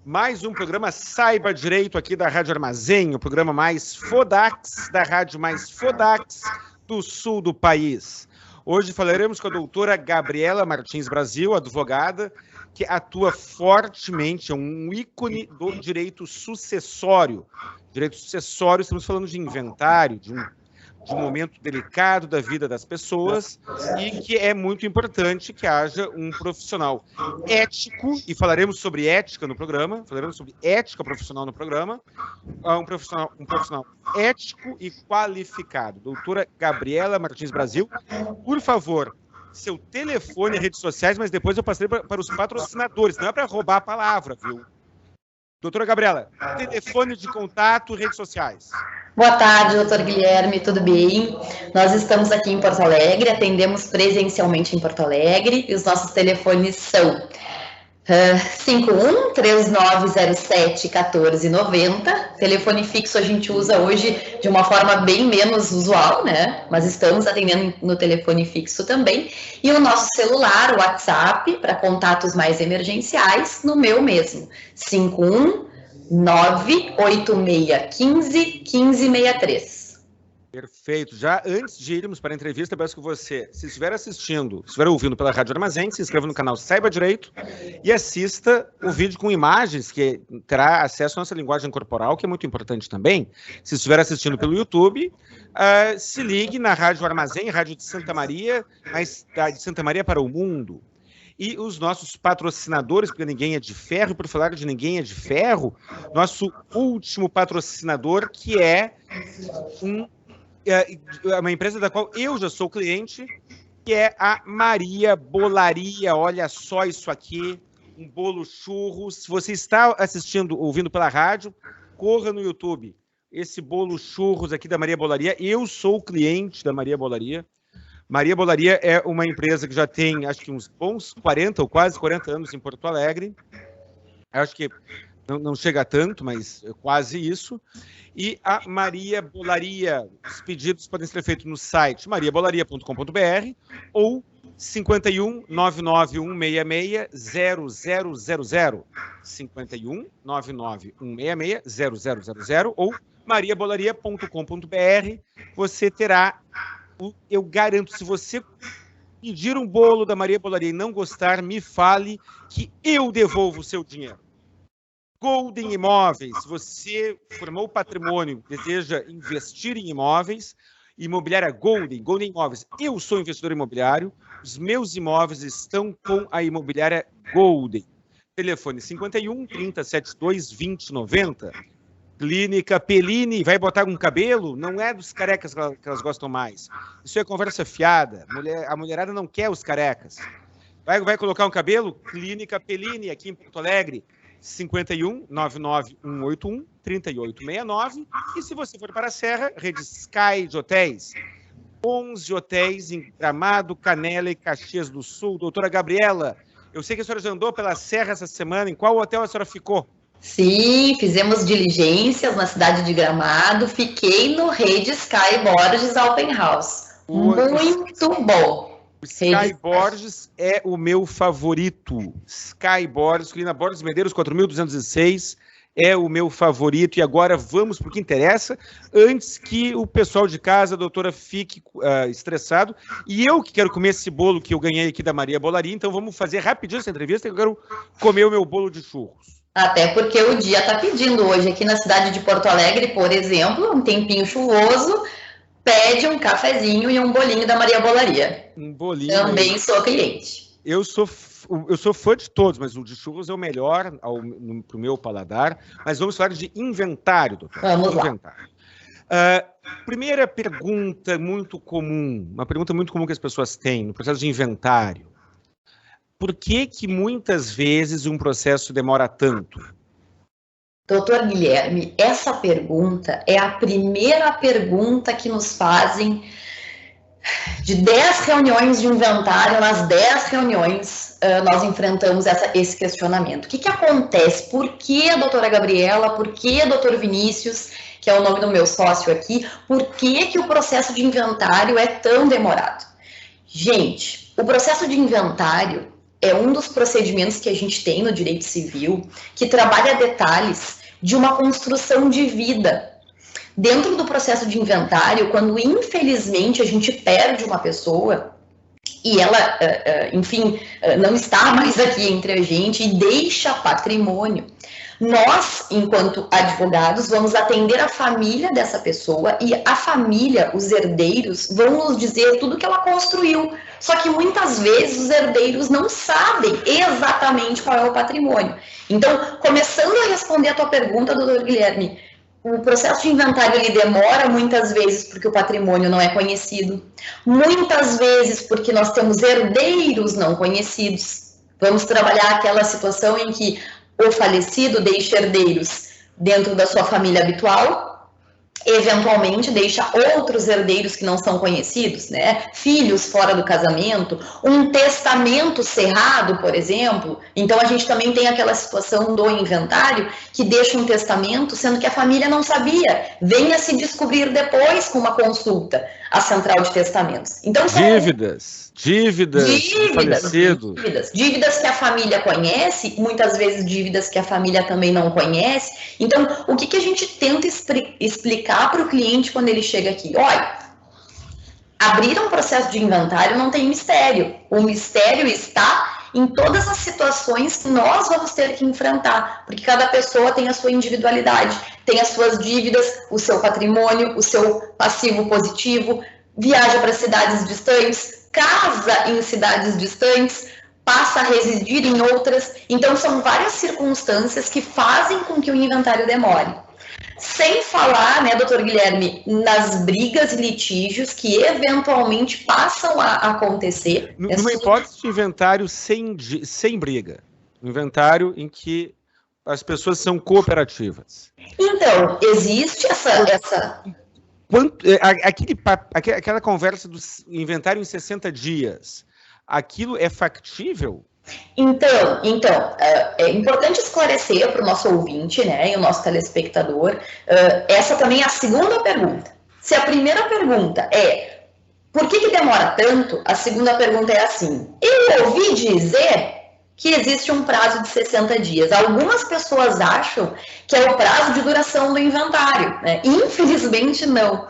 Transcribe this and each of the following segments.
Mais um programa Saiba Direito aqui da Rádio Armazém, o programa mais Fodax, da rádio mais Fodax do sul do país. Hoje falaremos com a doutora Gabriela Martins Brasil, advogada, que atua fortemente, é um ícone do direito sucessório. Direito sucessório, estamos falando de inventário, de um momento delicado da vida das pessoas e que é muito importante que haja um profissional ético, e falaremos sobre ética no programa, falaremos sobre ética profissional no programa, um profissional ético e qualificado. Doutora Gabriela Martins Brasil, por favor, seu telefone e redes sociais, mas depois eu passei para os patrocinadores, não é para roubar a palavra, viu? Doutora Gabriela, telefone de contato, redes sociais. Boa tarde, doutor Guilherme, tudo bem? Nós estamos aqui em Porto Alegre, atendemos presencialmente em Porto Alegre, e os nossos telefones são 51-3907-1490. Telefone fixo a gente usa hoje de uma forma bem menos usual, né? Mas estamos atendendo no telefone fixo também. E o nosso celular, o WhatsApp, para contatos mais emergenciais, no meu mesmo, 51986151563. Perfeito. Já antes de irmos para a entrevista, peço que você, se estiver assistindo, se estiver ouvindo pela Rádio Armazém, se inscreva no canal Saiba Direito e assista o vídeo com imagens, que terá acesso à nossa linguagem corporal, que é muito importante também. Se estiver assistindo pelo YouTube, se ligue na Rádio Armazém, Rádio de Santa Maria, mas de Santa Maria para o mundo. E os nossos patrocinadores, porque ninguém é de ferro, e por falar de ninguém é de ferro, nosso último patrocinador, que é uma empresa da qual eu já sou cliente, que é a Maria Bolaria. Olha só isso aqui, um bolo churros. Se você está assistindo, ouvindo pela rádio, corra no YouTube. Esse bolo churros aqui da Maria Bolaria, eu sou cliente da Maria Bolaria. Maria Bolaria é uma empresa que já tem, acho que uns bons 40 ou quase 40 anos em Porto Alegre. Acho que não chega a tanto, mas quase isso. E a Maria Bolaria, os pedidos podem ser feitos no site mariabolaria.com.br ou 51-99166-0000, 51-99166-0000 ou mariabolaria.com.br. Você terá, eu garanto, se você pedir um bolo da Maria Bolaria e não gostar, me fale que eu devolvo o seu dinheiro. Golden Imóveis, se você formou patrimônio, deseja investir em imóveis, imobiliária Golden Imóveis, eu sou investidor imobiliário, os meus imóveis estão com a imobiliária Golden. Telefone 51-3072-2090. Clínica Pellini, vai botar um cabelo? Não é dos carecas que elas gostam mais. Isso é conversa fiada. A mulherada não quer os carecas. Vai colocar um cabelo? Clínica Pellini, aqui em Porto Alegre. 51-99181-3869. E se você for para a Serra, rede Sky de hotéis. 11 hotéis em Gramado, Canela e Caxias do Sul. Doutora Gabriela, eu sei que a senhora já andou pela Serra essa semana. Em qual hotel a senhora ficou? Sim, fizemos diligências na cidade de Gramado. Fiquei no Rede Sky Borges Open House. Muito bom. O Sky Borges é o meu favorito. Sky Borges, Colina Borges Medeiros, 4.206, é o meu favorito. E agora vamos para o que interessa, antes que o pessoal de casa, a doutora, fique estressado. E eu que quero comer esse bolo que eu ganhei aqui da Maria Bolaria, então vamos fazer rapidinho essa entrevista, que eu quero comer o meu bolo de churros. Até porque o dia está pedindo hoje, aqui na cidade de Porto Alegre, por exemplo, um tempinho chuvoso, pede um cafezinho e um bolinho da Maria Bolaria. Um bolinho. Também sou cliente. Eu sou fã de todos, mas o de churros é o melhor para o meu paladar. Mas vamos falar de inventário, doutor. Vamos lá. Primeira pergunta muito comum, uma pergunta muito comum que as pessoas têm no processo de inventário. Por que muitas vezes um processo demora tanto? Doutor Guilherme, essa pergunta é a primeira pergunta que nos fazem de 10 reuniões de inventário. Nas 10 reuniões nós enfrentamos esse questionamento. O que acontece? Por que a doutora Gabriela, por que doutor Vinícius, que é o nome do meu sócio aqui, por que o processo de inventário é tão demorado? Gente, o processo de inventário é um dos procedimentos que a gente tem no direito civil, que trabalha detalhes de uma construção de vida. Dentro do processo de inventário, quando infelizmente a gente perde uma pessoa e ela, enfim, não está mais aqui entre a gente e deixa patrimônio, nós, enquanto advogados, vamos atender a família dessa pessoa e a família, os herdeiros, vão nos dizer tudo que ela construiu. Só que muitas vezes os herdeiros não sabem exatamente qual é o patrimônio. Então, começando a responder a tua pergunta, doutor Guilherme, o processo de inventário ele demora muitas vezes porque o patrimônio não é conhecido, muitas vezes porque nós temos herdeiros não conhecidos. Vamos trabalhar aquela situação em que o falecido deixa herdeiros dentro da sua família habitual, eventualmente deixa outros herdeiros que não são conhecidos, né? Filhos fora do casamento, um testamento cerrado, por exemplo. Então a gente também tem aquela situação do inventário que deixa um testamento, sendo que a família não sabia, venha se descobrir depois com uma consulta à central de testamentos. Então dívidas falecido. Dívidas que a família conhece, muitas vezes dívidas que a família também não conhece. Então, o que a gente tenta explicar para o cliente quando ele chega aqui? Olha, abrir um processo de inventário não tem mistério. O mistério está em todas as situações que nós vamos ter que enfrentar, porque cada pessoa tem a sua individualidade, tem as suas dívidas, o seu patrimônio, o seu passivo positivo, viaja para cidades distantes, casa em cidades distantes, passa a residir em outras. Então, são várias circunstâncias que fazem com que o inventário demore. Sem falar, né, doutor Guilherme, nas brigas e litígios que eventualmente passam a acontecer. Numa hipótese de inventário sem briga, inventário em que as pessoas são cooperativas. Então, existe essa... Aquela conversa do inventário em 60 dias, aquilo é factível? Então, é importante esclarecer para o nosso ouvinte, né, e o nosso telespectador, essa também é a segunda pergunta. Se a primeira pergunta é, por que demora tanto? A segunda pergunta é assim, eu ouvi dizer que existe um prazo de 60 dias. Algumas pessoas acham que é o prazo de duração do inventário, né? Infelizmente, não.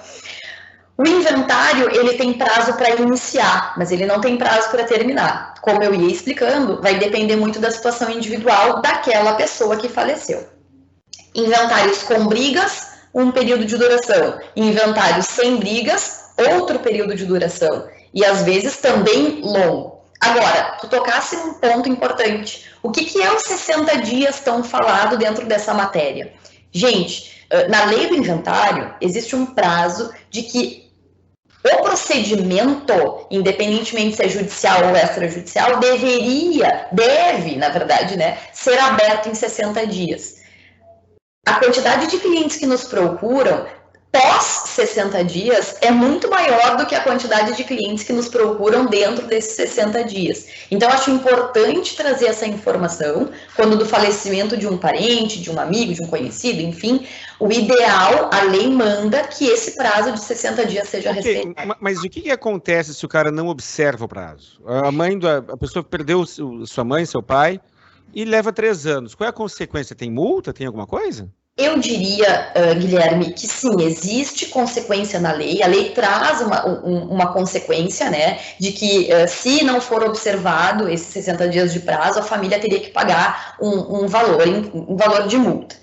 O inventário, ele tem prazo para iniciar, mas ele não tem prazo para terminar. Como eu ia explicando, vai depender muito da situação individual daquela pessoa que faleceu. Inventários com brigas, um período de duração. Inventários sem brigas, outro período de duração. E às vezes também longo. Agora, tu tocasse num ponto importante. O que é os 60 dias tão falado dentro dessa matéria? Gente, na lei do inventário, existe um prazo de que o procedimento, independentemente se é judicial ou extrajudicial, deve, na verdade, né, ser aberto em 60 dias. A quantidade de clientes que nos procuram pós 60 dias é muito maior do que a quantidade de clientes que nos procuram dentro desses 60 dias. Então, acho importante trazer essa informação quando do falecimento de um parente, de um amigo, de um conhecido, enfim, o ideal, a lei manda que esse prazo de 60 dias seja respeitado. Mas o que acontece se o cara não observa o prazo? A pessoa perdeu sua mãe, seu pai, e leva 3 anos. Qual é a consequência? Tem multa? Tem alguma coisa? Eu diria, Guilherme, que sim, existe consequência na lei. A lei traz uma consequência, né, de que se não for observado esses 60 dias de prazo, a família teria que pagar um valor de multa.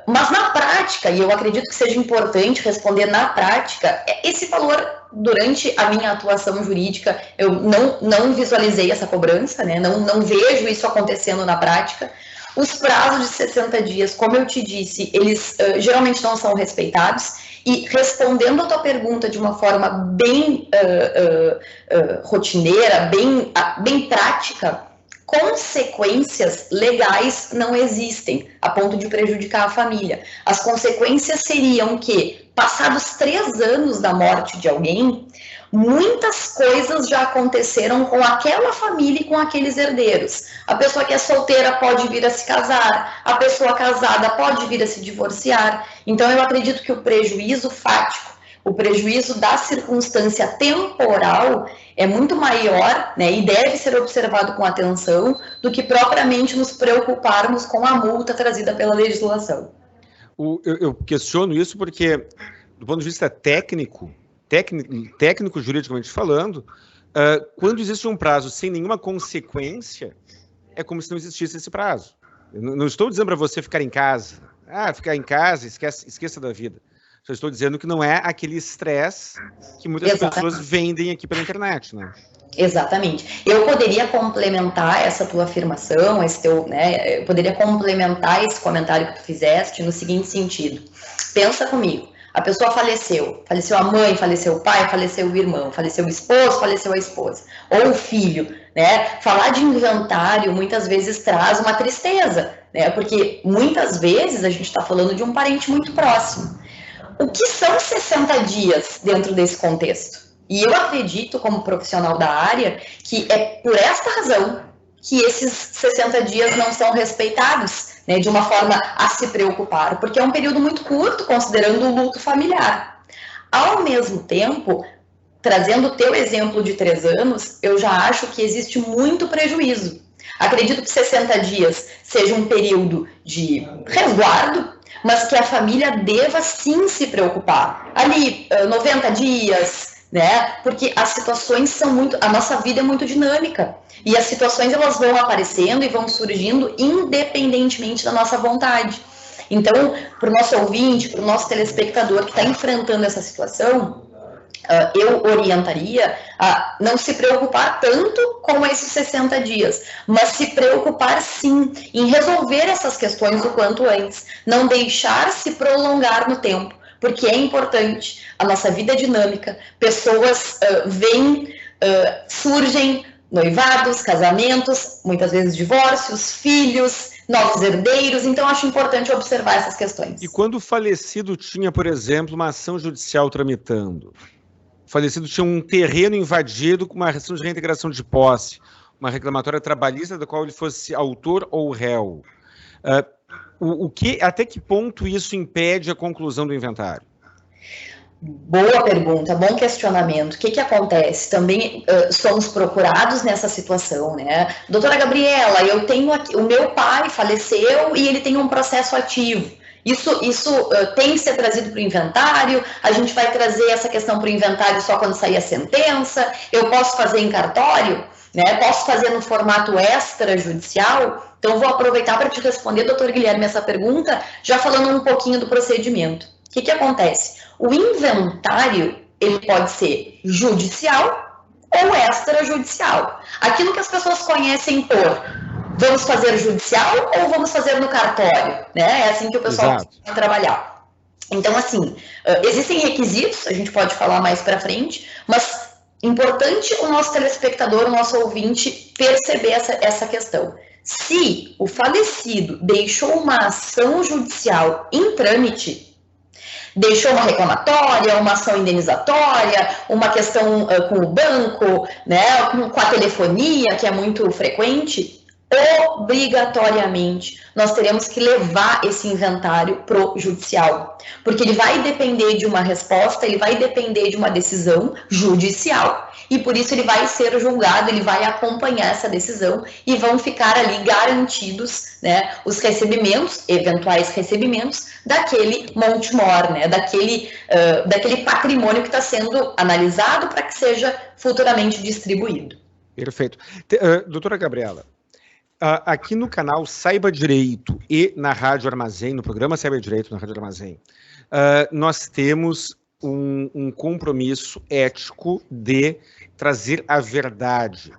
Mas na prática, e eu acredito que seja importante responder na prática, esse valor, durante a minha atuação jurídica, eu não visualizei essa cobrança, né, não vejo isso acontecendo na prática. Os prazos de 60 dias, como eu te disse, eles geralmente não são respeitados. E respondendo a tua pergunta de uma forma bem rotineira, bem prática, consequências legais não existem a ponto de prejudicar a família. As consequências seriam que, passados 3 anos da morte de alguém, muitas coisas já aconteceram com aquela família e com aqueles herdeiros. A pessoa que é solteira pode vir a se casar, a pessoa casada pode vir a se divorciar. Então, eu acredito que o prejuízo fático, o prejuízo da circunstância temporal é muito maior, né, e deve ser observado com atenção, do que propriamente nos preocuparmos com a multa trazida pela legislação. Eu questiono isso porque, do ponto de vista técnico juridicamente falando, quando existe um prazo sem nenhuma consequência, é como se não existisse esse prazo. Eu não estou dizendo para você ficar em casa. Ficar em casa, esqueça da vida. Só estou dizendo que não é aquele estresse que muitas pessoas vendem aqui pela internet, né? Exatamente. Eu poderia complementar essa tua afirmação, eu poderia complementar esse comentário que tu fizeste no seguinte sentido. Pensa comigo, a pessoa faleceu a mãe, faleceu o pai, faleceu o irmão, faleceu o esposo, faleceu a esposa, ou o filho, né? Falar de inventário muitas vezes traz uma tristeza, né? Porque muitas vezes a gente está falando de um parente muito próximo. O que são 60 dias dentro desse contexto? E eu acredito, como profissional da área, que é por esta razão que esses 60 dias não são respeitados, né, de uma forma a se preocupar, porque é um período muito curto, considerando o luto familiar. Ao mesmo tempo, trazendo o teu exemplo de 3 anos, eu já acho que existe muito prejuízo. Acredito que 60 dias seja um período de resguardo, mas que a família deva sim se preocupar. Ali, 90 dias... né? Porque as situações a nossa vida é muito dinâmica e as situações elas vão aparecendo e vão surgindo independentemente da nossa vontade. Então, para o nosso ouvinte, para o nosso telespectador que está enfrentando essa situação, eu orientaria a não se preocupar tanto com esses 60 dias, mas se preocupar sim em resolver essas questões o quanto antes, não deixar se prolongar no tempo. Porque é importante, a nossa vida é dinâmica, pessoas surgem noivados, casamentos, muitas vezes divórcios, filhos, novos herdeiros, então acho importante observar essas questões. E quando o falecido tinha, por exemplo, uma ação judicial tramitando, o falecido tinha um terreno invadido com uma ação de reintegração de posse, uma reclamatória trabalhista da qual ele fosse autor ou réu, até que ponto isso impede a conclusão do inventário? Boa pergunta, bom questionamento. O que acontece? Também somos procurados nessa situação, né? Doutora Gabriela, eu tenho aqui, o meu pai faleceu e ele tem um processo ativo. Isso tem que ser trazido para o inventário, a gente vai trazer essa questão para o inventário só quando sair a sentença, eu posso fazer em cartório, né? Posso fazer no formato extrajudicial? Então, vou aproveitar para te responder, doutor Guilherme, essa pergunta, já falando um pouquinho do procedimento. O que acontece? O inventário, ele pode ser judicial ou extrajudicial. Aquilo que as pessoas conhecem por vamos fazer judicial ou vamos fazer no cartório, né? É assim que o pessoal vai trabalhar. Então, assim, existem requisitos, a gente pode falar mais para frente, mas importante o nosso telespectador, o nosso ouvinte, perceber essa questão. Se o falecido deixou uma ação judicial em trâmite, deixou uma reclamatória, uma ação indenizatória, uma questão com o banco, né, com a telefonia, que é muito frequente, obrigatoriamente nós teremos que levar esse inventário pro judicial, porque ele vai depender de uma resposta, ele vai depender de uma decisão judicial, e por isso ele vai ser julgado, ele vai acompanhar essa decisão e vão ficar ali garantidos, né, os recebimentos, eventuais recebimentos daquele monte mor, né, daquele patrimônio que está sendo analisado para que seja futuramente distribuído. Perfeito. Doutora Gabriela, aqui no canal Saiba Direito e na Rádio Armazém, no programa Saiba Direito na Rádio Armazém, nós temos um compromisso ético de trazer a verdade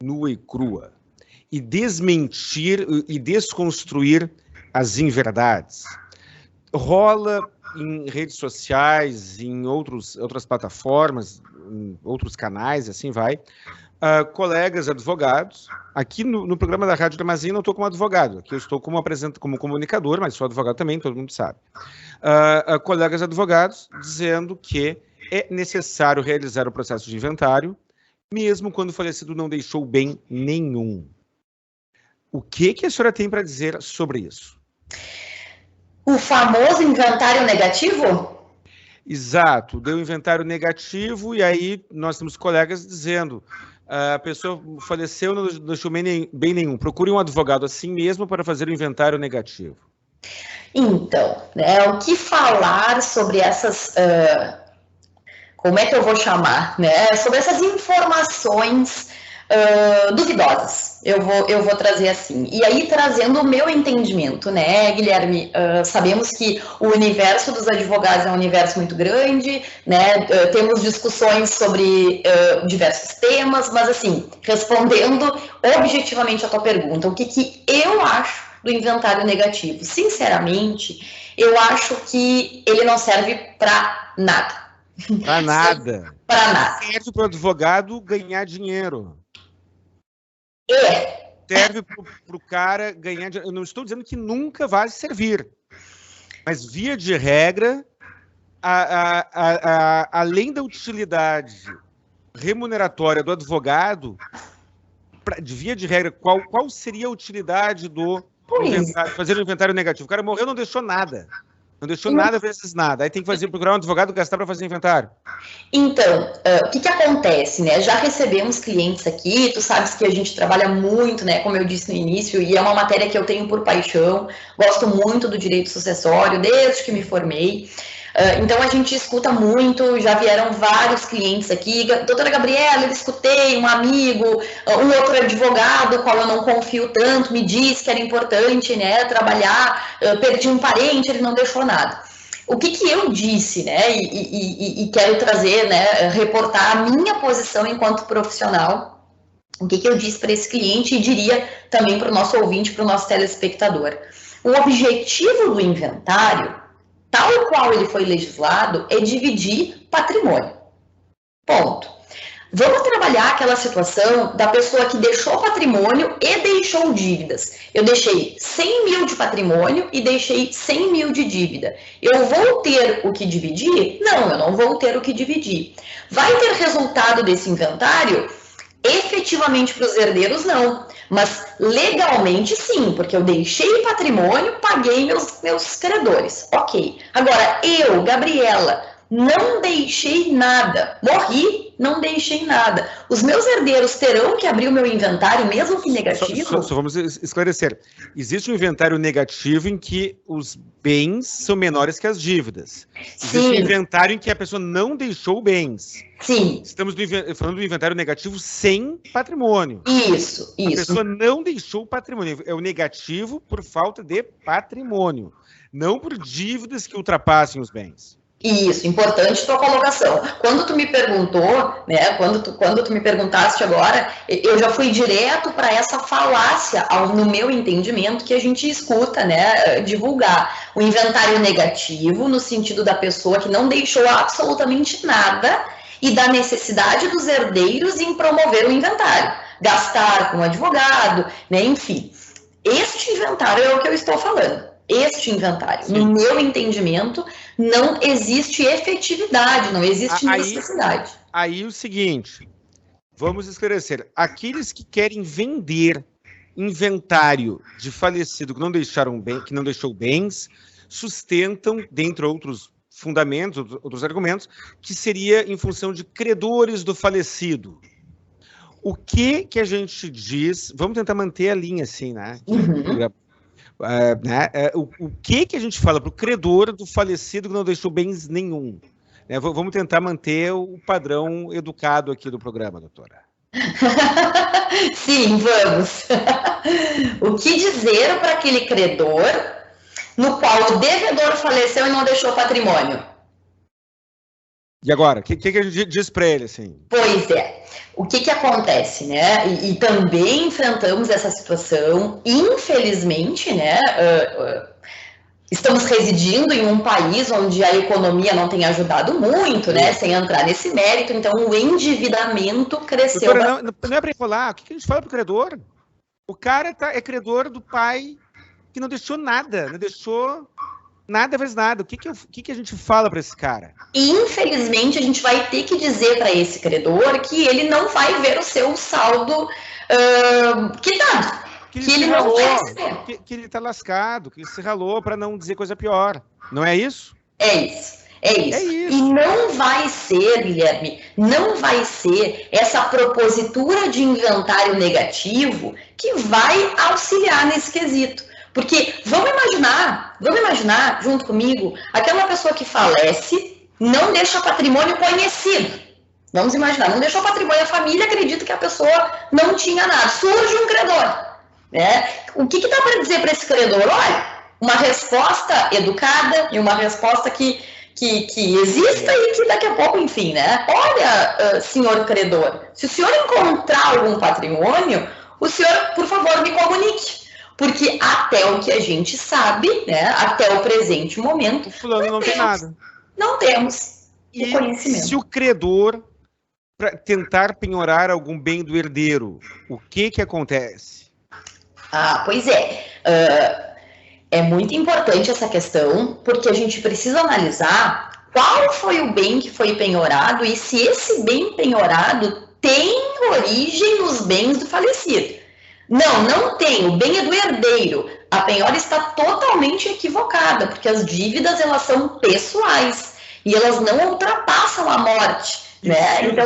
nua e crua, e desmentir e desconstruir as inverdades. Rola em redes sociais, em outras plataformas, em outros canais, assim vai, colegas advogados, aqui no programa da Rádio Armazém não estou como advogado, aqui eu estou como comunicador, mas sou advogado também, todo mundo sabe. Colegas advogados dizendo que é necessário realizar o processo de inventário, mesmo quando o falecido não deixou bem nenhum. O que a senhora tem para dizer sobre isso? O famoso inventário negativo? Exato, deu inventário negativo e aí nós temos colegas dizendo a pessoa faleceu, não deixou bem nenhum. Procure um advogado assim mesmo para fazer o inventário negativo. Então, né, o que falar sobre essas, como é que eu vou chamar, né, sobre essas informações duvidosas, eu vou trazer assim. E aí, trazendo o meu entendimento, né, Guilherme, sabemos que o universo dos advogados é um universo muito grande, né, temos discussões sobre diversos temas, mas assim, respondendo objetivamente a tua pergunta, o que eu acho do inventário negativo? Sinceramente, eu acho que ele não serve para nada. Para nada. Para nada. Serve para o advogado ganhar dinheiro. Serve para o cara ganhar dinheiro. Eu não estou dizendo que nunca vai servir, mas via de regra, além da utilidade remuneratória do advogado, de via de regra, qual seria a utilidade do fazer um inventário negativo? O cara morreu, não deixou nada. Não deixou nada vezes nada. Aí tem que procurar um advogado gastar para fazer inventário. Então, o que acontece, né? Já recebemos clientes aqui, tu sabes que a gente trabalha muito, né? Como eu disse no início, e é uma matéria que eu tenho por paixão. Gosto muito do direito sucessório, desde que me formei. Então, a gente escuta muito, já vieram vários clientes aqui. Doutora Gabriela, eu escutei um amigo, um outro advogado, qual eu não confio tanto, me disse que era importante, né, trabalhar, perdi um parente, ele não deixou nada. O que eu disse, né, e quero trazer, né, reportar a minha posição enquanto profissional, o que eu disse para esse cliente e diria também para o nosso ouvinte, para o nosso telespectador. O objetivo do inventário, tal qual ele foi legislado, é dividir patrimônio. Ponto. Vamos trabalhar aquela situação da pessoa que deixou patrimônio e deixou dívidas. Eu deixei 100 mil de patrimônio e deixei 100 mil de dívida. Eu vou ter o que dividir? Não, eu não vou ter o que dividir. Vai ter resultado desse inventário? Efetivamente para os herdeiros, não. Mas legalmente, sim, porque eu deixei patrimônio, paguei meus credores. Ok. Agora, eu, Gabriela, não deixei nada. Morri, não deixei nada. Os meus herdeiros terão que abrir o meu inventário, mesmo que negativo? Só vamos esclarecer. Existe um inventário negativo em que os bens são menores que as dívidas. Existe um inventário em que a pessoa não deixou bens. Sim. Estamos falando do inventário negativo sem patrimônio. Isso. A pessoa não deixou patrimônio. É o negativo por falta de patrimônio, não por dívidas que ultrapassem os bens. Isso, importante tua colocação. Quando tu me perguntou, né, quando tu me perguntaste agora, eu já fui direto para essa falácia, no meu entendimento, que a gente escuta, né, divulgar. O inventário negativo, no sentido da pessoa que não deixou absolutamente nada e da necessidade dos herdeiros em promover o inventário, gastar com o advogado, né, enfim. Este inventário é o que eu estou falando. Este inventário, no meu entendimento, não existe efetividade, não existe necessidade. Aí o seguinte, vamos esclarecer. Aqueles que querem vender inventário de falecido que não deixou bens, sustentam, dentre outros fundamentos, outros argumentos, que seria em função de credores do falecido. O que a gente diz? Vamos tentar manter a linha assim, né? O que a gente fala para o credor do falecido que não deixou bens nenhum? Vamos tentar manter o padrão educado aqui do programa, doutora. Sim, vamos. O que dizer para aquele credor no qual o devedor faleceu e não deixou patrimônio? E agora, o que a gente diz para ele, assim? Pois é. O que acontece, né? E também enfrentamos essa situação, infelizmente, né? Estamos residindo em um país onde a economia não tem ajudado muito, né? Sem entrar nesse mérito, então o endividamento cresceu. Doutora, não é para enrolar. O que a gente fala para o credor? O cara é credor do pai que não deixou nada, não deixou nada vezes nada. O que a gente fala para esse cara? Infelizmente, a gente vai ter que dizer para esse credor que ele não vai ver o seu saldo quitado. Que ele não vai receber. Que ele está lascado, que ele se ralou, para não dizer coisa pior. Não é isso? É isso. É isso. E não vai ser, Guilherme, não vai ser essa propositura de inventário negativo que vai auxiliar nesse quesito. Porque vamos imaginar, junto comigo, aquela pessoa que falece, não deixa patrimônio conhecido. Vamos imaginar, não deixou patrimônio, a família acredita que a pessoa não tinha nada. Surge um credor. Né? O que dá para dizer para esse credor? Olha, uma resposta educada e uma resposta que exista e que daqui a pouco, enfim, né? Olha, senhor credor, se o senhor encontrar algum patrimônio, o senhor, por favor, me comunique. Porque até o que a gente sabe, né, até o presente momento, o fulano não tem nada. Não temos e conhecimento. Se o credor tentar penhorar algum bem do herdeiro, o que acontece? Pois é. É muito importante essa questão, porque a gente precisa analisar qual foi o bem que foi penhorado e se esse bem penhorado tem origem nos bens do falecido. Não tem. O bem é do herdeiro. A penhora está totalmente equivocada, porque as dívidas, elas são pessoais e elas não ultrapassam a morte. Né? Então...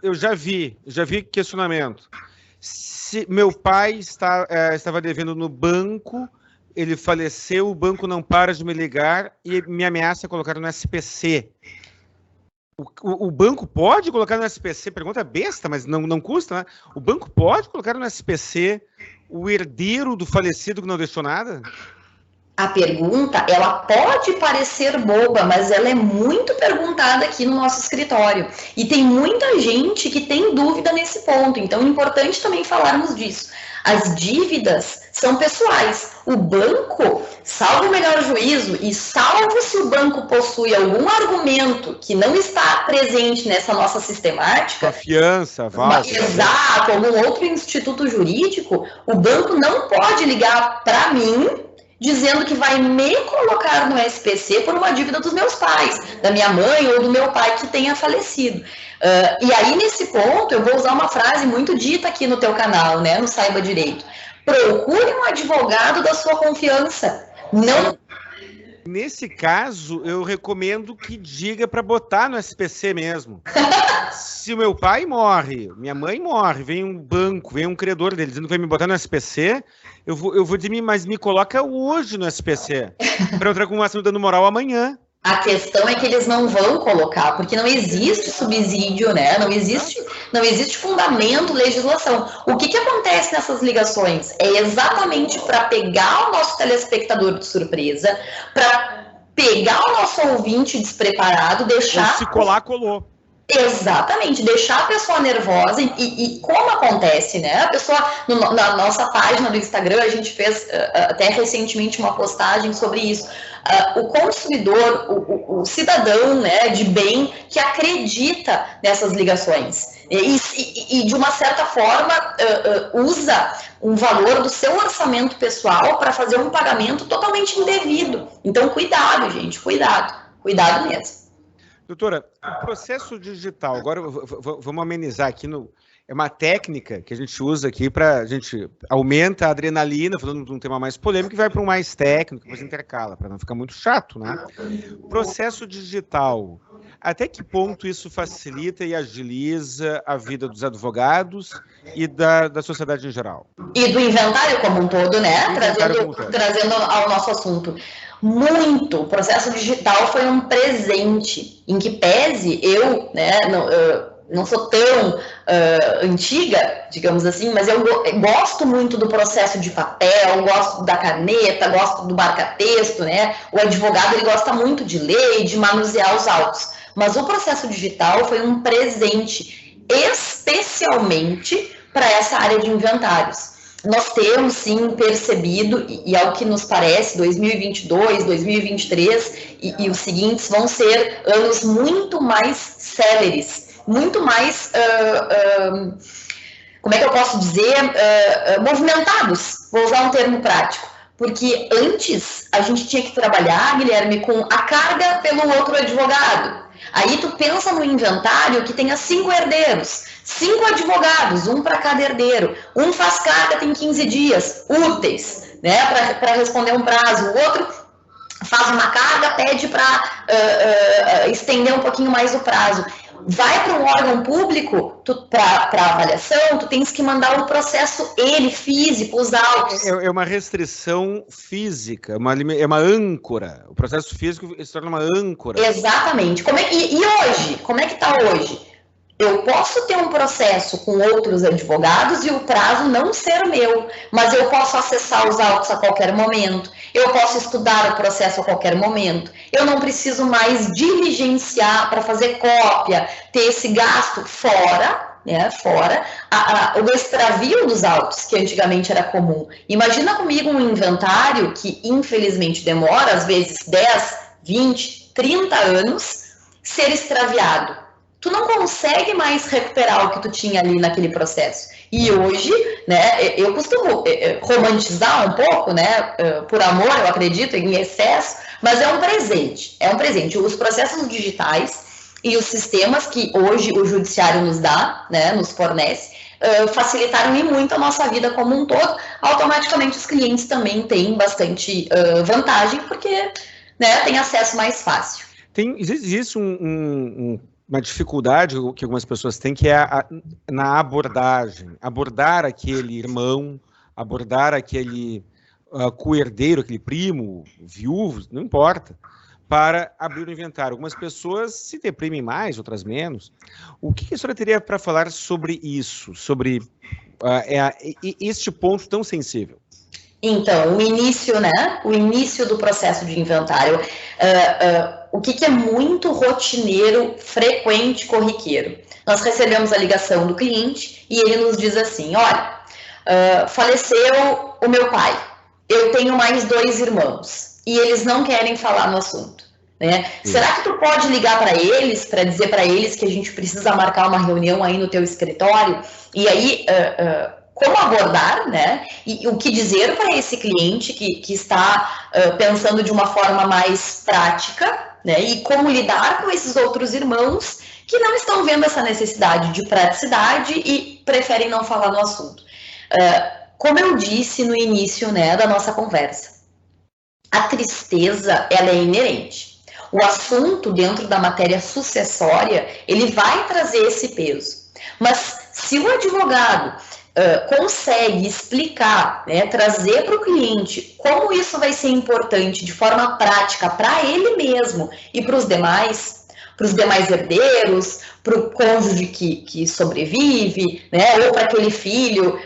Eu já vi questionamento. Se meu pai estava devendo no banco, ele faleceu, o banco não para de me ligar e me ameaça colocar no SPC. O banco pode colocar no SPC? Pergunta besta, mas não custa, né? O banco pode colocar no SPC o herdeiro do falecido que não deixou nada? A pergunta, ela pode parecer boba, mas ela é muito perguntada aqui no nosso escritório. E tem muita gente que tem dúvida nesse ponto, então é importante também falarmos disso. As dívidas são pessoais. O banco, salvo o melhor juízo, e salvo se o banco possui algum argumento que não está presente nessa nossa sistemática... A fiança, vale. Exato, algum outro instituto jurídico, o banco não pode ligar para mim dizendo que vai me colocar no SPC por uma dívida dos meus pais, da minha mãe ou do meu pai que tenha falecido. E aí, nesse ponto, eu vou usar uma frase muito dita aqui no teu canal, né, no Saiba Direito. Procure um advogado da sua confiança. Não... Nesse caso, eu recomendo que diga para botar no SPC mesmo. Se o meu pai morre, minha mãe morre, vem um banco, vem um credor dele dizendo que vai me botar no SPC, eu vou dizer, mas me coloca hoje no SPC, para eu entrar com uma ação de dano moral amanhã. A questão é que eles não vão colocar, porque não existe subsídio, né? Não existe fundamento, legislação. O que acontece nessas ligações? É exatamente para pegar o nosso telespectador de surpresa, para pegar o nosso ouvinte despreparado, deixar... Se colar, colou. Exatamente, deixar a pessoa nervosa e como acontece, né? A pessoa, na nossa página do Instagram, a gente fez até recentemente uma postagem sobre isso. O consumidor, o cidadão, né, de bem que acredita nessas ligações e de uma certa forma usa um valor do seu orçamento pessoal para fazer um pagamento totalmente indevido. Então, cuidado, gente, cuidado mesmo. Doutora, o processo digital, agora vamos amenizar aqui, é uma técnica que a gente usa aqui para a gente aumenta a adrenalina, falando de um tema mais polêmico, e vai para um mais técnico, depois intercala, para não ficar muito chato, né? O processo digital, até que ponto isso facilita e agiliza a vida dos advogados e da sociedade em geral? E do inventário como um todo, né? Trazendo ao nosso assunto. Muito. O processo digital foi um presente, em que pese eu, né, não sou tão antiga, digamos assim, mas eu gosto muito do processo de papel, gosto da caneta, gosto do marca-texto, né? O advogado, ele gosta muito de ler e de manusear os autos. Mas o processo digital foi um presente, especialmente para essa área de inventários. Nós temos, sim, percebido, e ao que nos parece, 2022, 2023 e os seguintes vão ser anos muito mais céleres, muito mais, como é que eu posso dizer, movimentados, vou usar um termo prático, porque antes a gente tinha que trabalhar, Guilherme, com a carga pelo outro advogado. Aí tu pensa no inventário que tenha 5 herdeiros, 5 advogados, um para cada herdeiro, um faz carga, tem 15 dias úteis, né, para responder um prazo, o outro faz uma carga, pede para estender um pouquinho mais o prazo. Vai para um órgão público, para avaliação, tu tens que mandar o processo, físico, os autos. É uma restrição física, é uma âncora. O processo físico se torna uma âncora. Exatamente. E hoje? Como é que está hoje? Eu posso ter um processo com outros advogados e o prazo não ser meu, mas eu posso acessar os autos a qualquer momento, eu posso estudar o processo a qualquer momento, eu não preciso mais diligenciar para fazer cópia, ter esse gasto fora o extravio dos autos, que antigamente era comum. Imagina comigo um inventário que infelizmente demora, às vezes 10, 20, 30 anos, ser extraviado. Tu não consegue mais recuperar o que tu tinha ali naquele processo. E hoje, né, eu costumo romantizar um pouco, né, por amor, eu acredito, em excesso, mas é um presente. Os processos digitais e os sistemas que hoje o judiciário nos dá, né, nos fornece, facilitaram e muito a nossa vida como um todo. Automaticamente os clientes também têm bastante vantagem, porque, né, tem acesso mais fácil. Existe uma dificuldade que algumas pessoas têm, que é na abordagem. Abordar aquele irmão, abordar aquele co-herdeiro, aquele primo, viúvo, não importa, para abrir o inventário. Algumas pessoas se deprimem mais, outras menos. O que a senhora teria para falar sobre isso, sobre este ponto tão sensível? Então, o início do processo de inventário, o que é muito rotineiro, frequente, corriqueiro. Nós recebemos a ligação do cliente e ele nos diz assim, olha, faleceu o meu pai, eu tenho mais 2 irmãos e eles não querem falar no assunto. Né? Será que tu pode ligar para eles, para dizer para eles que a gente precisa marcar uma reunião aí no teu escritório? E aí... como abordar, né? E o que dizer para esse cliente que está pensando de uma forma mais prática, né? E como lidar com esses outros irmãos que não estão vendo essa necessidade de praticidade e preferem não falar no assunto. Como eu disse no início, né, da nossa conversa, a tristeza, ela é inerente. O assunto dentro da matéria sucessória, ele vai trazer esse peso. Mas se o advogado consegue explicar, né, trazer para o cliente como isso vai ser importante de forma prática para ele mesmo e para os demais herdeiros, para o cônjuge que sobrevive, né, ou para aquele filho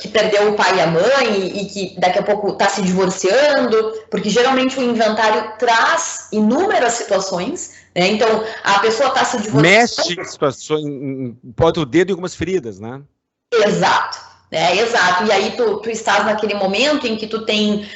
que perdeu o pai e a mãe e que daqui a pouco está se divorciando, porque geralmente o inventário traz inúmeras situações, né, então a pessoa está se divorciando. Mexe em situações, bota o dedo em algumas feridas, né? Exato, exato. E aí tu estás naquele momento em que tu tem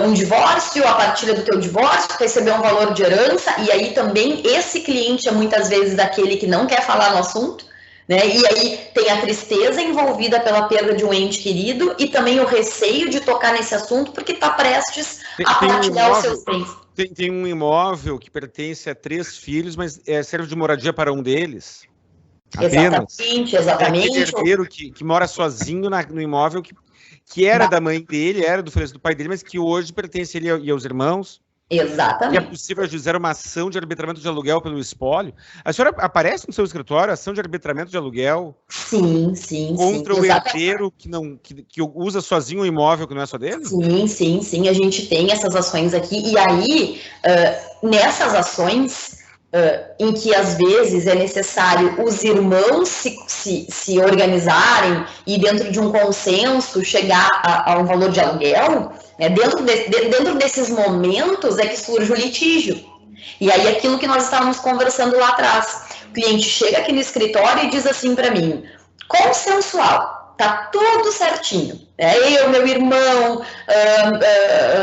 um divórcio, a partilha do teu divórcio, tu recebeu um valor de herança, e aí também esse cliente é muitas vezes daquele que não quer falar no assunto, né? E aí tem a tristeza envolvida pela perda de um ente querido e também o receio de tocar nesse assunto porque está prestes a partilhar os seus bens. Tem um imóvel que pertence a 3 filhos, mas serve de moradia para um deles. Apenas. Exatamente. É aquele herdeiro que mora sozinho no imóvel que era da mãe dele, era do falecido pai dele, mas que hoje pertence ele e aos irmãos. Exatamente. E é possível ajuizar uma ação de arbitramento de aluguel pelo espólio. A senhora aparece no seu escritório ação de arbitramento de aluguel? Sim. Contra o herdeiro que usa sozinho o imóvel que não é só dele? Sim. A gente tem essas ações aqui. E aí, nessas ações... em que às vezes é necessário os irmãos se organizarem e dentro de um consenso chegar a um valor de aluguel, né? Dentro desses momentos é que surge o litígio. E aí aquilo que nós estávamos conversando lá atrás, o cliente chega aqui no escritório e diz assim para mim, consensual, tá tudo certinho, né? Eu, meu irmão,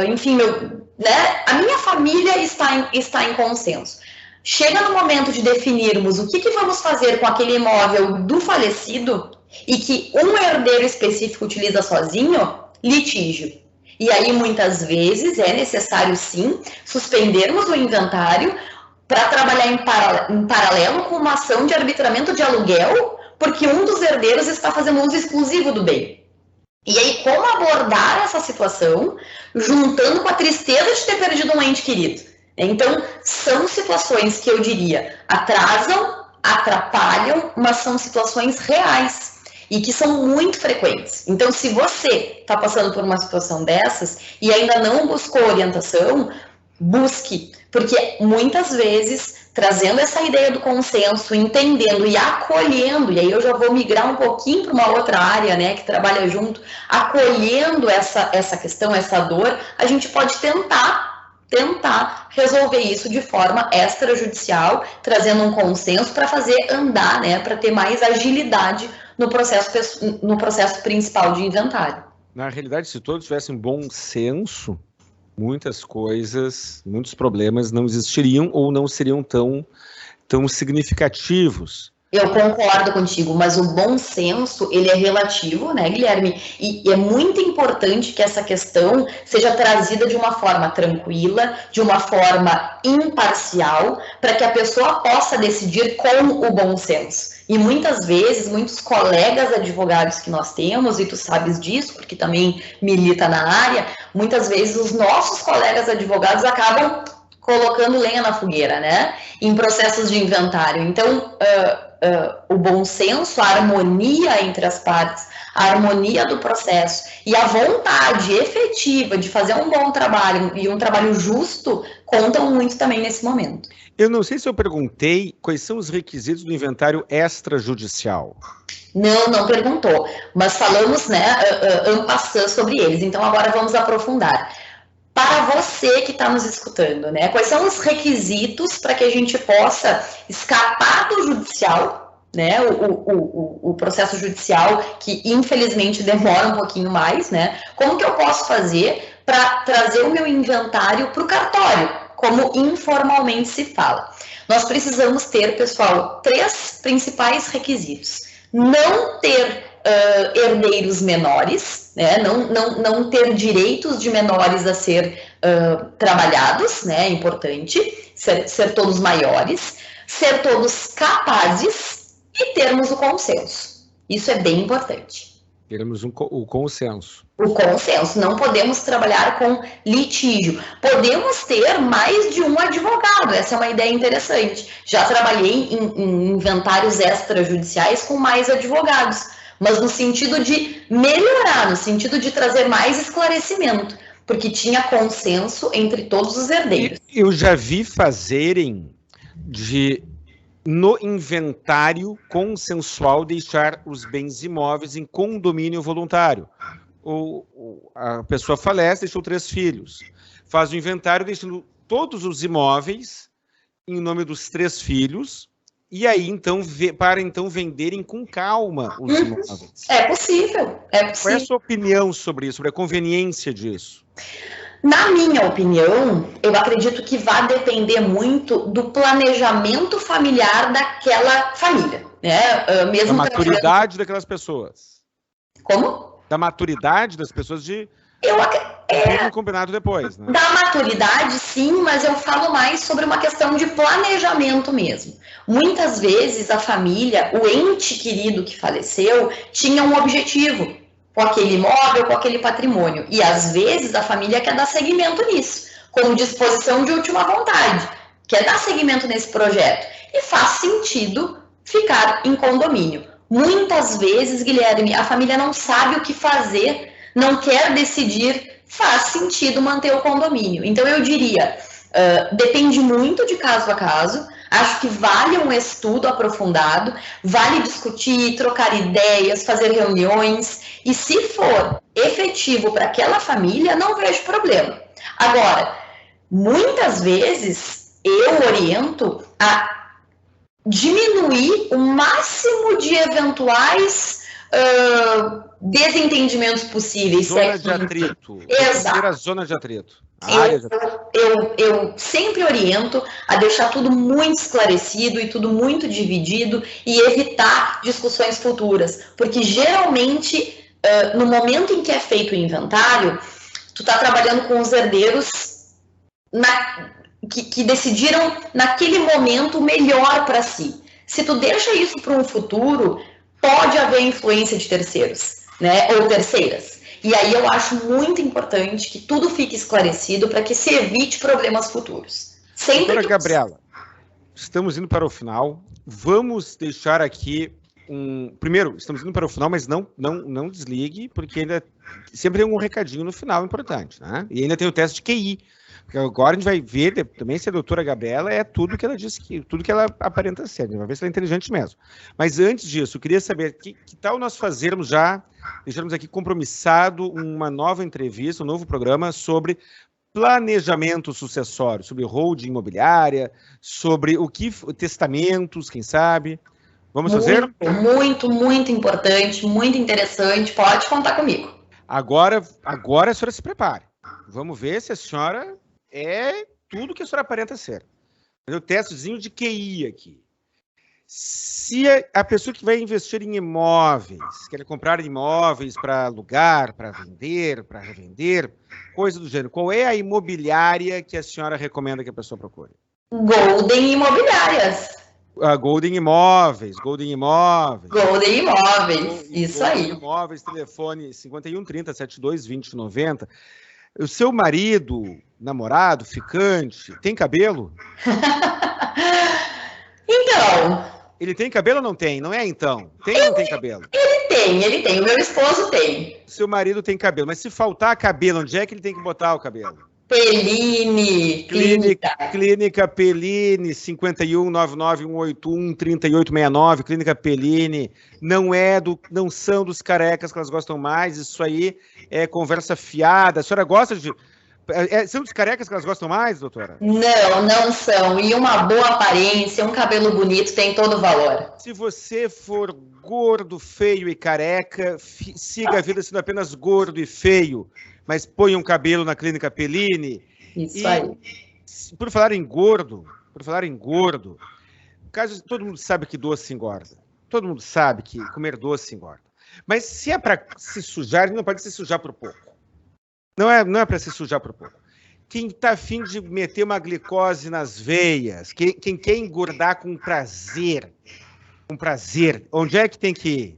enfim, né? A minha família está em consenso. Chega no momento de definirmos o que vamos fazer com aquele imóvel do falecido e que um herdeiro específico utiliza sozinho, litígio. E aí, muitas vezes, é necessário, sim, suspendermos o inventário para trabalhar em paralelo com uma ação de arbitramento de aluguel, porque um dos herdeiros está fazendo uso exclusivo do bem. E aí, como abordar essa situação, juntando com a tristeza de ter perdido um ente querido? Então, são situações que eu diria atrasam, atrapalham, mas são situações reais e que são muito frequentes. Então, se você está passando por uma situação dessas e ainda não buscou orientação, busque, porque muitas vezes, trazendo essa ideia do consenso, entendendo e acolhendo, e aí eu já vou migrar um pouquinho para uma outra área, né, que trabalha junto, acolhendo essa questão, essa dor, a gente pode tentar resolver isso de forma extrajudicial, trazendo um consenso para fazer andar, né, para ter mais agilidade no processo principal de inventário. Na realidade, se todos tivessem bom senso, muitas coisas, muitos problemas não existiriam ou não seriam tão significativos. Eu concordo contigo, mas o bom senso, ele é relativo, né, Guilherme? E é muito importante que essa questão seja trazida de uma forma tranquila, de uma forma imparcial, para que a pessoa possa decidir com o bom senso. E muitas vezes, muitos colegas advogados que nós temos, e tu sabes disso, porque também milita na área, muitas vezes os nossos colegas advogados acabam colocando lenha na fogueira, né? Em processos de inventário. Então, o bom senso, a harmonia entre as partes, a harmonia do processo e a vontade efetiva de fazer um bom trabalho e um trabalho justo contam muito também nesse momento. Eu não sei se eu perguntei quais são os requisitos do inventário extrajudicial. Não perguntou, mas falamos, né, en passant sobre eles, então agora vamos aprofundar. Para você que está nos escutando, né? Quais são os requisitos para que a gente possa escapar do judicial, né? O processo judicial, que infelizmente demora um pouquinho mais, né? Como que eu posso fazer para trazer o meu inventário para o cartório, como informalmente se fala? Nós precisamos ter, pessoal, 3 principais requisitos. Não ter herdeiros menores, né? Não ter direitos de menores a ser trabalhados, né? É importante, ser todos maiores, ser todos capazes e termos o consenso. Isso é bem importante. Termos o consenso. O consenso, não podemos trabalhar com litígio. Podemos ter mais de um advogado, essa é uma ideia interessante. Já trabalhei em inventários extrajudiciais com mais advogados, mas no sentido de melhorar, no sentido de trazer mais esclarecimento, porque tinha consenso entre todos os herdeiros. Eu já vi fazerem no inventário consensual deixar os bens imóveis em condomínio voluntário. A pessoa falece, deixou 3 filhos. Faz o inventário deixando todos os imóveis em nome dos 3 filhos, e aí, então, para venderem com calma os imóveis. É possível. Qual é a sua opinião sobre isso, sobre a conveniência disso? Na minha opinião, eu acredito que vai depender muito do planejamento familiar daquela família, né? Mesmo da maturidade daquelas pessoas. Como? Da maturidade das pessoas de combinado depois, né? Da maturidade, sim, mas eu falo mais sobre uma questão de planejamento mesmo. Muitas vezes a família, o ente querido que faleceu, tinha um objetivo com aquele imóvel, com aquele patrimônio. E às vezes a família quer dar seguimento nisso, com disposição de última vontade, quer dar seguimento nesse projeto. E faz sentido ficar em condomínio. Muitas vezes, Guilherme, a família não sabe o que fazer, não quer decidir, faz sentido manter o condomínio. Então eu diria, depende muito de caso a caso. Acho que vale um estudo aprofundado, vale discutir, trocar ideias, fazer reuniões, e se for efetivo para aquela família, não vejo problema. Agora, muitas vezes eu oriento a diminuir o máximo de eventuais desentendimentos possíveis. Zona de atrito. Exato. A zona de atrito. Eu sempre oriento a deixar tudo muito esclarecido e tudo muito dividido e evitar discussões futuras, porque geralmente no momento em que é feito o inventário, tu tá trabalhando com os herdeiros que decidiram naquele momento o melhor para si. Se tu deixa isso para um futuro, pode haver influência de terceiros, né, ou terceiras. E aí eu acho muito importante que tudo fique esclarecido para que se evite problemas futuros. Doutora Gabriela, estamos indo para o final. Vamos deixar aqui Primeiro, estamos indo para o final, mas não desligue, porque ainda sempre tem um recadinho no final importante, né? E ainda tem o teste de QI. Porque agora a gente vai ver também se a doutora Gabriela é tudo que ela disse, tudo que ela aparenta ser. A gente vai ver se ela é inteligente mesmo. Mas antes disso, eu queria saber que tal nós deixarmos aqui compromissado uma nova entrevista, um novo programa sobre planejamento sucessório, sobre holding imobiliária, sobre testamentos, quem sabe. Vamos fazer? Muito importante, muito interessante. Pode contar comigo. Agora a senhora se prepare. Vamos ver se a senhora é tudo que a senhora aparenta ser. O testezinho de QI aqui. Se a pessoa que vai investir em imóveis, quer comprar imóveis para alugar, para vender, para revender, coisa do gênero, qual é a imobiliária que a senhora recomenda que a pessoa procure? Golden Imobiliárias. Golden Imóveis, isso aí. Golden Imóveis, telefone 5130-722090. O seu marido, namorado, ficante, tem cabelo? Então... Ele tem cabelo ou não tem? Não é então? Tem ou não tem cabelo? Ele tem. O meu esposo tem. Seu marido tem cabelo, mas se faltar cabelo, onde é que ele tem que botar o cabelo? Peline, Clínica Peline, 5199-181-3869, Clínica Peline, não são dos carecas que elas gostam mais, isso aí é conversa fiada. A senhora gosta de... São dos carecas que elas gostam mais, doutora? Não são. E uma boa aparência, um cabelo bonito tem todo o valor. Se você for gordo, feio e careca, siga a vida sendo apenas gordo e feio, mas põe um cabelo na Clínica Peline. Isso aí. Por falar em gordo, caso todo mundo sabe que doce engorda. Todo mundo sabe que comer doce engorda. Mas se é para se sujar, ele não pode se sujar por pouco. Não é para se sujar por pouco. Quem está afim de meter uma glicose nas veias, quem quer engordar com prazer, onde é que tem que ir?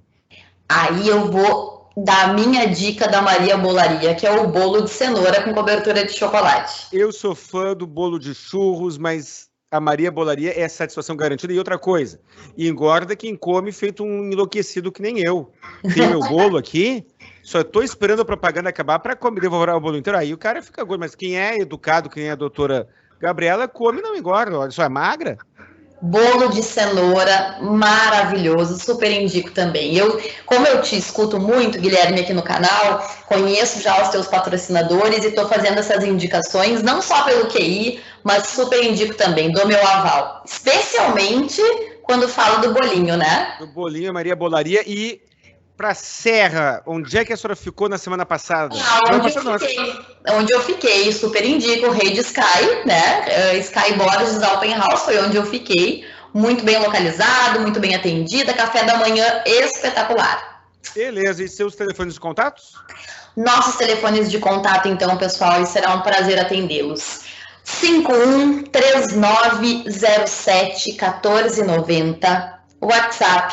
Aí eu vou dar a minha dica da Maria Bolaria, que é o bolo de cenoura com cobertura de chocolate. Eu sou fã do bolo de churros, mas a Maria Bolaria é satisfação garantida. E outra coisa, engorda quem come feito um enlouquecido que nem eu. Tem meu bolo aqui, só estou esperando a propaganda acabar para devorar o bolo inteiro. Aí o cara fica gordo, mas quem é educado, quem é a doutora Gabriela, come e não engorda. Olha só, é magra. Bolo de cenoura, maravilhoso, super indico também. Como eu te escuto muito, Guilherme, aqui no canal, conheço já os teus patrocinadores e estou fazendo essas indicações, não só pelo QI, mas super indico também, dou meu aval. Especialmente quando falo do bolinho, né? Do bolinho, Maria Bolaria. E para Serra, onde é que a senhora ficou na semana passada? Onde eu fiquei, super indico, o Rei de Sky, né? Sky Borges Open House, foi onde eu fiquei. Muito bem localizado, muito bem atendida, café da manhã espetacular. Beleza, e seus telefones de contatos? Nossos telefones de contato, então, pessoal, e será um prazer atendê-los. 51-3907-1490, WhatsApp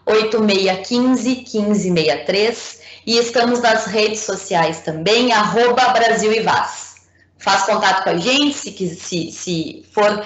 519-8615-1563 e estamos nas redes sociais também, @BrasilIVaz. Faz contato com a gente se for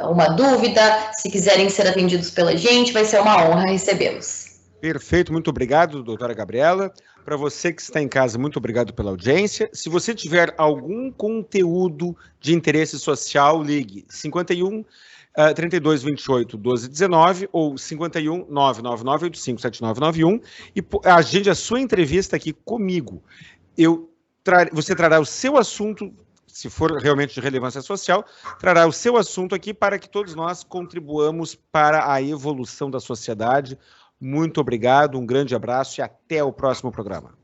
uma dúvida, se quiserem ser atendidos pela gente, vai ser uma honra recebê-los. Perfeito, muito obrigado, doutora Gabriela. Para você que está em casa, muito obrigado pela audiência. Se você tiver algum conteúdo de interesse social, ligue 51-3228-1219 ou 51-99985-7991 e agende a sua entrevista aqui comigo. Você trará o seu assunto, se for realmente de relevância social, trará o seu assunto aqui para que todos nós contribuamos para a evolução da sociedade. Muito obrigado, um grande abraço e até o próximo programa.